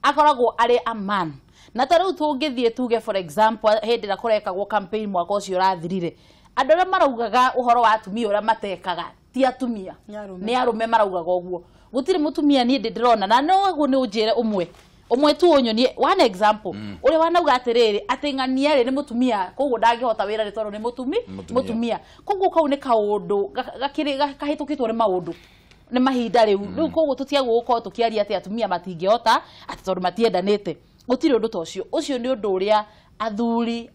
akoragwo ari a man na tarĩu tũngĩthiĩ tuge for example hĩndĩ ĩrĩa kũrekagwo campaign mwaka ũcio ũrathirire andũ arĩa maraugaga ũhoro wa atumia ũrĩa matekaga ti atumia nĩ arũme maraugaga ũguo gũtirĩ mutumia niĩ ndĩrona na no ũguo nĩ ũnjĩre umwe tu ũnyonie one example ũrĩa wanauga atĩrĩrĩ atĩ ng'ania rĩ nĩ mutumia koguo ndangĩhota wĩra rĩ tondũ nĩ mutumia koguo kau nĩ kaũndũ kahĩtũkĩtwo nĩ maũndũ nĩ mahinda rĩu koguo tũtiagwo gũkorwo tũkĩaria atĩ atumia matingĩhota atĩ tondũ matiendanĩte gũtirĩ ũndũ ta ũcio nĩ ũndũ ũrĩa athuri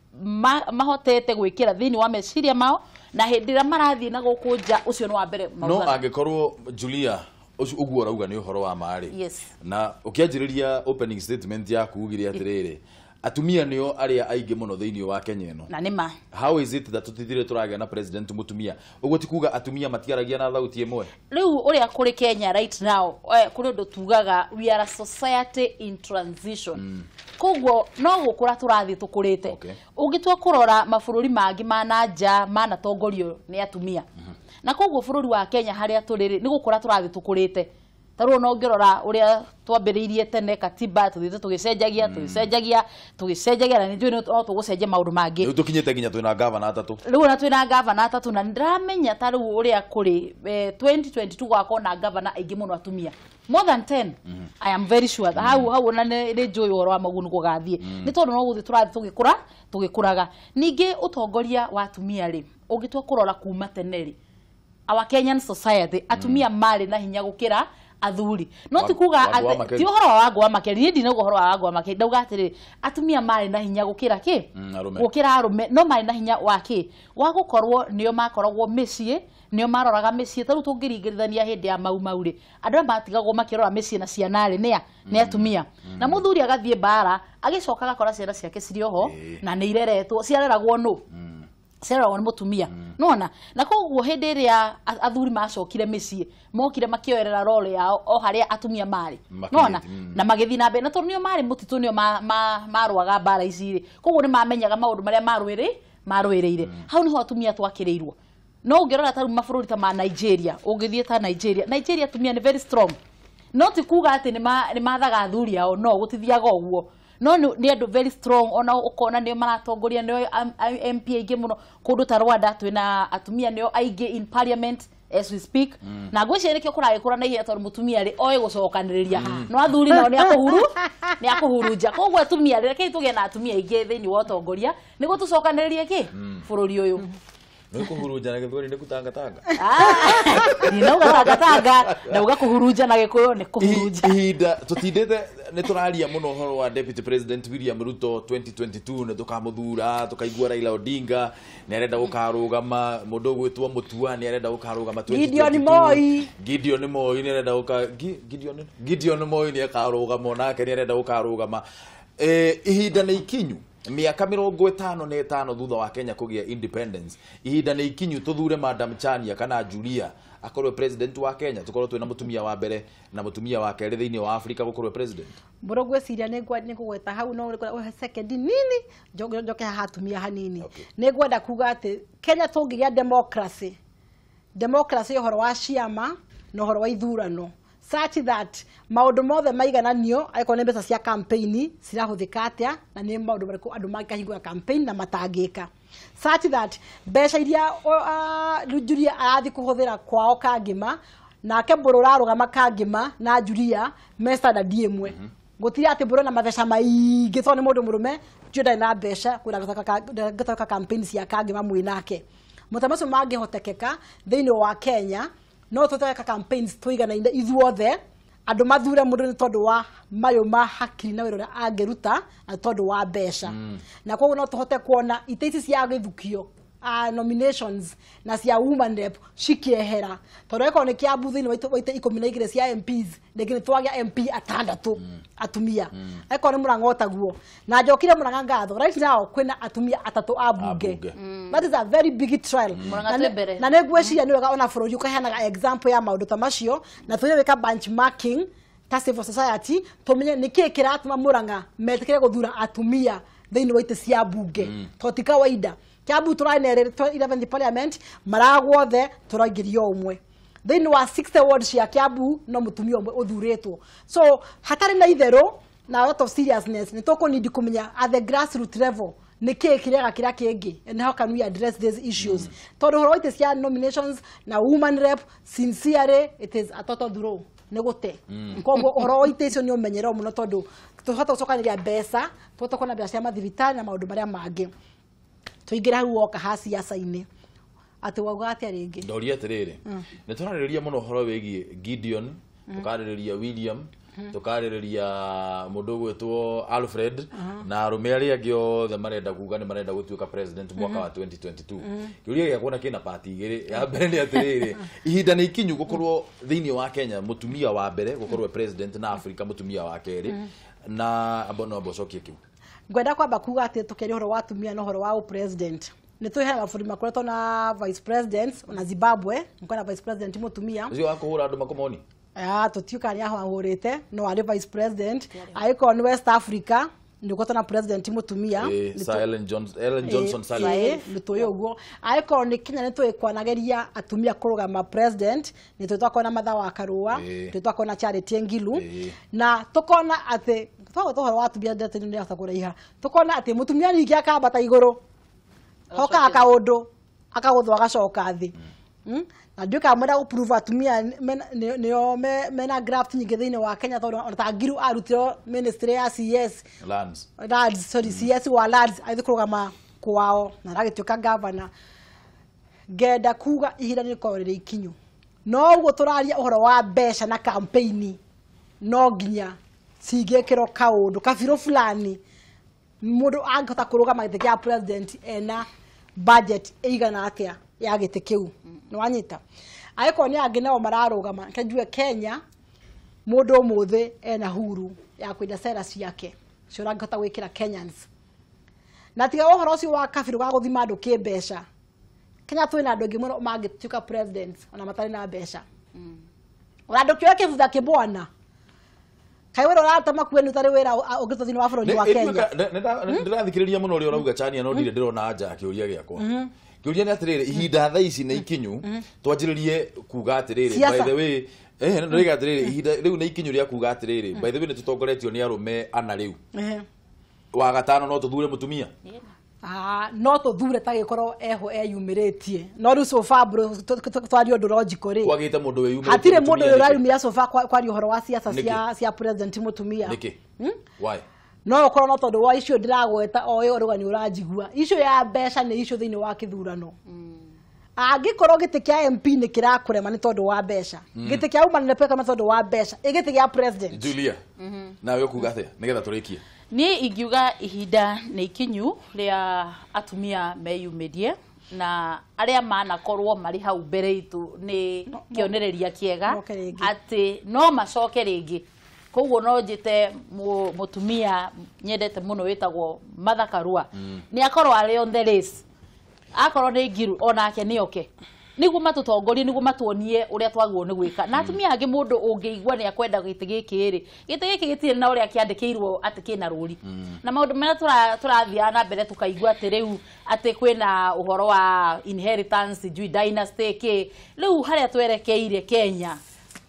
mahotete gwĩkĩra thĩinĩ wa meciria mao na hĩndĩ ĩrĩa marathiĩ na gũkũ nja ũcio nĩ wa mbere no angĩkorwo Julia uguo rauga nĩ ũhoro wa marĩ na ũkĩanjĩrĩria opening statement yaku ugire atĩrĩrĩ atumia nĩo arĩa aingĩ mũno thĩinĩ wa Kenya ĩno na nĩma how is it that tutithire tũragĩa na president mutumia ũguo ti kuga atumia matiaragia na thauti ĩmwe rĩu ũrĩa kũrĩ Kenya right now kũrĩ ũndũ tugaga we are a society in transition koguo no gũkũra tũrathiĩ tũkũrĩte ũngĩtua kũrora mabũrũri mangĩ mananja manatongorio nĩ atumia na koguo bũrũri wa Kenya harĩa tũrĩ nĩ gũkũra tũrathiĩ tũkũrĩte tarũo no ngĩrora ũrĩa twambĩrĩirie tene katiba tũthiĩte tũgĩcenjagia na nĩnjũĩ no tũgũcenjia maũndũ mangĩ rĩu tũkinyĩte nginya twĩna gavana atatũ rĩu na twĩna gavana atatũ na ndĩramenya tarĩu ũrĩa kũrĩ 2022 gwakorwo na gavana aingĩ mũno atumia more than 10 I am very sure hau na nĩ njũĩ ũhoro wa maguo nĩ gũgathiĩ nĩ tondũ no gũthiĩ tũrathiĩ tũgĩkũraga ningĩ ũtongoria wa atumia rĩ ũngĩtua kũrora kuma tene rĩ our Kenyan society atumia marĩ na hinya gũkĩra athuri no ti kuga ti ũhoro wa Wangũ wa Makeri niĩ ndinauga ũhoro wa Wangũ wa Makeri ndauga atĩrĩ atumia marĩ na hinya gũkĩra gũkĩra arũme no marĩ na hinya wa wa gũkorwo nĩo makoragwo mĩciĩ nĩo maroraga mĩciĩ tarĩu tũngĩringĩrithania hĩndĩ ya mau rĩ andũ arĩa matigagwo makĩrora mĩciĩ na ciana rĩ nĩ atumia na mũthuri agathiĩ mbara agĩcoka agakora ciana ciake cirĩ oho na nĩ ireretwo ciareragwo nũ ciareragwo nĩ mutumia nona na koguo hĩndĩ ĩrĩa athuri macokire mĩciĩ mokire makĩoerera role yao o harĩa atumia marĩ nona na magĩthiĩ na mbere na tondũ nĩo marĩ mũtitũ nĩo marũaga mbara ici rĩ koguo nĩ mamenyaga maũndũ marĩa marũĩrĩire hau nĩho atumia twakĩrĩirwo no ũngĩrora tarĩu mabũrũri ta ma Nigeria ũngĩthiĩ ta Nigeria atumia nĩ very strong no ti kuga atĩ nĩ mathaga athuri ao no gũtithiaga ũguo no nĩ andũ very strong ona ũkona nĩo maratongoria nĩo MP aingĩ mũno kũndũ ta Rwanda twĩna atumia nĩo aingĩ in parliament as we speak na ngwĩciria nĩkĩo kũragĩkũra na ihenya tondũ mũtumia rĩ oĩ gũcokanĩrĩria no athuri nao nĩ akũhurunja koguo atumia rĩ rekei tũgĩe na atumia aingĩ thĩinĩ wa ũtongoria nĩguo tũcokanĩrĩrie bũrũri ũyũ no kuhuruja na githweri ni kutanga tanga ni no gatanga na ugakuhuruja na gikuyo ni kuhuruja ihinda tutindete ni turaria muno horo wa Deputy President William Ruto 2022 ne tukamuthura tukaigua Raila Odinga ni arenda gukarugama mundu gwitwo Mutua ni arenda gukarugama 2022 Gideon Moi ni arenda Gideon Moi ni akarugama nake ni arenda gukarugama ihinda ni ikinyu miaka 55 thutha wa Kenya kugia independence ihinda ni ikinyu tuthure Madam Chania kana Julia akorwe president wa Kenya tukorwo twina mutumia wa mbere na mutumia wa keri thiini wa Africa gukorwe president boro gweciria ni kugweta hau no second nini joke hatumia hanini ni gwenda kuga ati Kenya tungigia democracy horo wa ciama no horo wa ithurano such that maundu mothe maigananio aiko ne mbeca cia campaign cirahuthika atia na ni maundu mariku andu makahingura campaign na matangika such that mbeca iria Julia arathi kuhuthira kwao kangima nake burura rugama kangima na Julia mesa da diemwe gutiri ati buru na mabeca maingi to ni mundu murume juda na mbeca kwira gataka campaign cia kangima mwinake mutamaso mangihotekeka thiini wa Kenya no tutaka campaigns tuigana ithuothe andu mathure mundu ni tondu wa mayo ma hakiri na wira angeruta na tondu wa mbeca na koguo no tuhote kuona iteici cia githukio nominations na cia woman rep cikiehera tondu eko ni Kiambu thiini waite 12 cia MPs ndegine twagia MP atandatu atumia eko ni murangota guo na njokire muranga ngatho right now kwina atumia atatu abunge that is a very big trial na negweciria ni wega ona bururi ukahanaga example ya maundu ta macio na tuye weka benchmarking ta civil society tumenye niki kiratuma muranga metekere guthura atumia thiini waite cia bunge to kawaida Kiambu turainere 11th parliament maragwothe turaigirio umwe thiini wa 60 wards cia Kiambu no mutumia umwe uthuretwo so hatari na ithero na a lot of seriousness ni toko need kumenya at the grassroots level niki kirega kira kingi and how can we address these issues tondu horo ite cia nominations na woman rep sincerely it is a total draw negote nkombo horo ite icio ni umenyero muno tondu tuhota gucokaniria mbeca tuhota kona mbeca cia mathibitari na maundu maria mangi tuigira hu oka ha siasa-ini ati wauga atia ringi ndoria atiriri ni turariria muno horo wigi Gideon tukariria William tukariria mundu gwetwo Alfred na arume aria angi othe marenda kuga ni marenda gutuika president mwaka wa 2022 kiuria gia kuona kina party igiri ya mbere ni atiriri ihinda ni ikinyu gukorwo thiini wa Kenya mutumia wa mbere gukorwo president na Africa mutumia wa keri na abono abocokie kiu ngwenda kwamba kuga ati tukeri horo wa atumia no horo wa president ni tuheana maburi makoretwo na vice president na Zimbabwe nkona vice president mutumia ucio wakuhura andu makomoni tutiuka ni aho ahurite no ari vice president aiko ni West Africa ndiko tona president mutumia Ellen Johnson Sirleaf ni toyo guo aiko ni Kenya ni twikanageria atumia kurugama president ni tutakona matha wa Karua tutakona Charity Ngilu na tukona ati horo wa atumia ndete ni asa kuraiha tukona ati mutumia ni kia kabata iguru hoka akaundu akaguthwa gacoka thi na nduka mwenda guprove atumia nio mena graft nyingi thiini wa Kenya tondu ta Ngilu arutiro ministry ya CS CS wa lands aithikurugama kwao na ragituika governor ngenda kuga ihinda ni korere ikinyu no ugo turaria uhoro wa mbeca na campaign no nginya cigekero kaundu kabiro fulani mundu angota kurugama gite kia president ena budget igana atia ya gite kiu no anyita aiko ni angi nao mararugama kanjue Kenya mundu muthe ena huru ya kwenda sera ciake cio angota gwikira Kenyans na tiga uhoro ucio wa kabiru ga guthima andu kimbeca Kenya twina andu angi muno mangituika president ona matari na mbeca ora andu kio kibutha kibwana kai wera rata makwenu tari wera ugito thini wa bururi wa Kenya ndirathikiriria muno uri urauga Chania no ndire ndirona anja kiuria giakwa kiuria ni atiriri ihinda tha ici na ikinyu twanjiririe kuga atiriri by the way ndiriga atiriri ihinda riu ni ikinyu ria kuga atiriri by the way ni tutongoretio ni arume ana riu wa gatano no tuthure mutumia no tuthure tagikorwo eho eyumiritie no ru sofa bro twari undu logical ri wagite mundu weyumiritie hatire mundu urayumira sofa kwari uhoro wa siasa cia president mutumia niki why no ukorwo no tondu wa icio ndiragweta o yo rugani urajigua icio ya mbeca ni icio thiini wa kithurano Angikorwo giti kia MP ni kirakurema ni tondu wa mbeca giti kia uma nepeka ni tondu wa mbeca igiti kia president Julia nawe ukuga atia nigetha turikie ni ingiuga ihinda ni ikinyu ria atumia meyumithie na aria manakorwo mari hau mbere itu ni kionereria kiega ati no macoke ringi koguo no njite mutumia nyendete muno witagwo Martha Karua ni akorwo ari on the race akorwo ni ngiru onake ni oke niguo matutongorie niguo matuonie uria twagwo ni gwika na atumia angi mundu ungiigwa ni akwenda giti giki gitire na uria kiandikirwo ati kina ruri na maundu mena turathia na mbere tukaigwa ati riu ati kwina uhoro wa inheritance jui dynasty ki riu haria twerekeire Kenya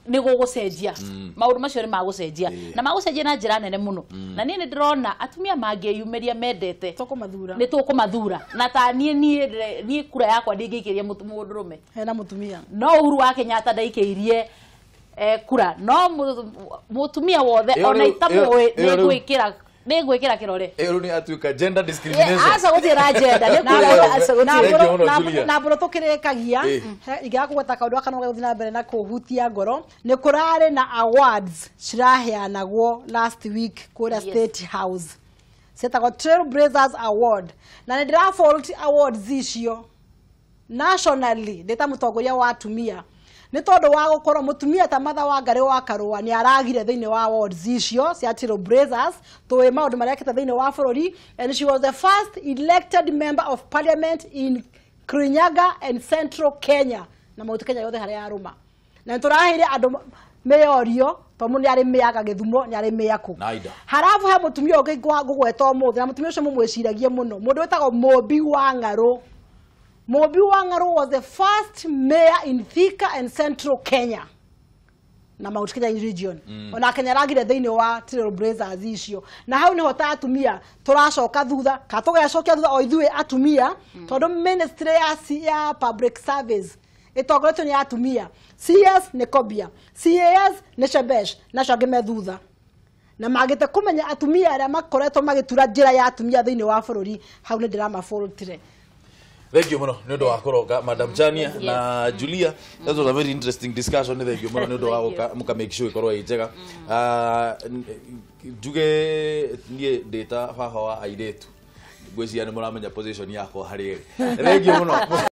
ni gugucenjia maundu macio ni magucenjia na magucenjia na njira nene muno na ni ndirona atumia mangiyumeria mendete ni tukumathura na ta nie kura yakwa ndingikiria mundurume hena mutumia no Uhuru wa Kenyatta ndaikirie kura no mutumia wothe ona itamwe ni gwikira kirore ero ni atuika gender discrimination asa gutira gender na bro tukirekagia iga kugweta kaundu kana guthina mbere na kuhutia ngoro ni kurare na awards ciraheanagwo last week kura State House setagwo Trailblazers Award na ndira fault awards icio nationally ndeta mutongoria wa atumia ni tondu wa gukorwo mutumia ta Martha Wangari wa Karua ni aragire thiini wa awards icio cia Trailblazers towe maundu marekete thiini wa bururi and she was the first elected member of parliament in Kirinyaga and Central Kenya na mautu Kenya yothe haria aruma na turahire andu meyorio tomu ni ari meaga Githumo ni ari meaku harafu ha mutumia ungi gugweta umuthi na mutumia ucio mumwiciragie muno mundu wetagwo Mobi Wangaru. Mobi Wangaru was the first mayor in Thika and Central Kenya. Na Mount Kenya region. Ona Kenya ragire thiini wa Trailblazers icio. Na hau ni hota atumia turacoka thutha, ka tugacokia thutha o ithuĩ atumia, tondu ministry ya public service itongoretio ni atumia. CS ni Kobia, CAS ni Shebesh, na shagime thutha. Na magite kumenya atumia aria makoretwo magitura njira ya atumia thiini wa bururi, hau ni ndirama faultire. Thank you, Mono. Nendo akoroga, Madam Chania na Julia. That was a very interesting discussion. Thank you, Mono. Nendo akoka muka make sure ikorwa ijega. Juge nie data fahawa aidetu. Gwezi ya ni mwana menya position yako hari. Thank you, Mono.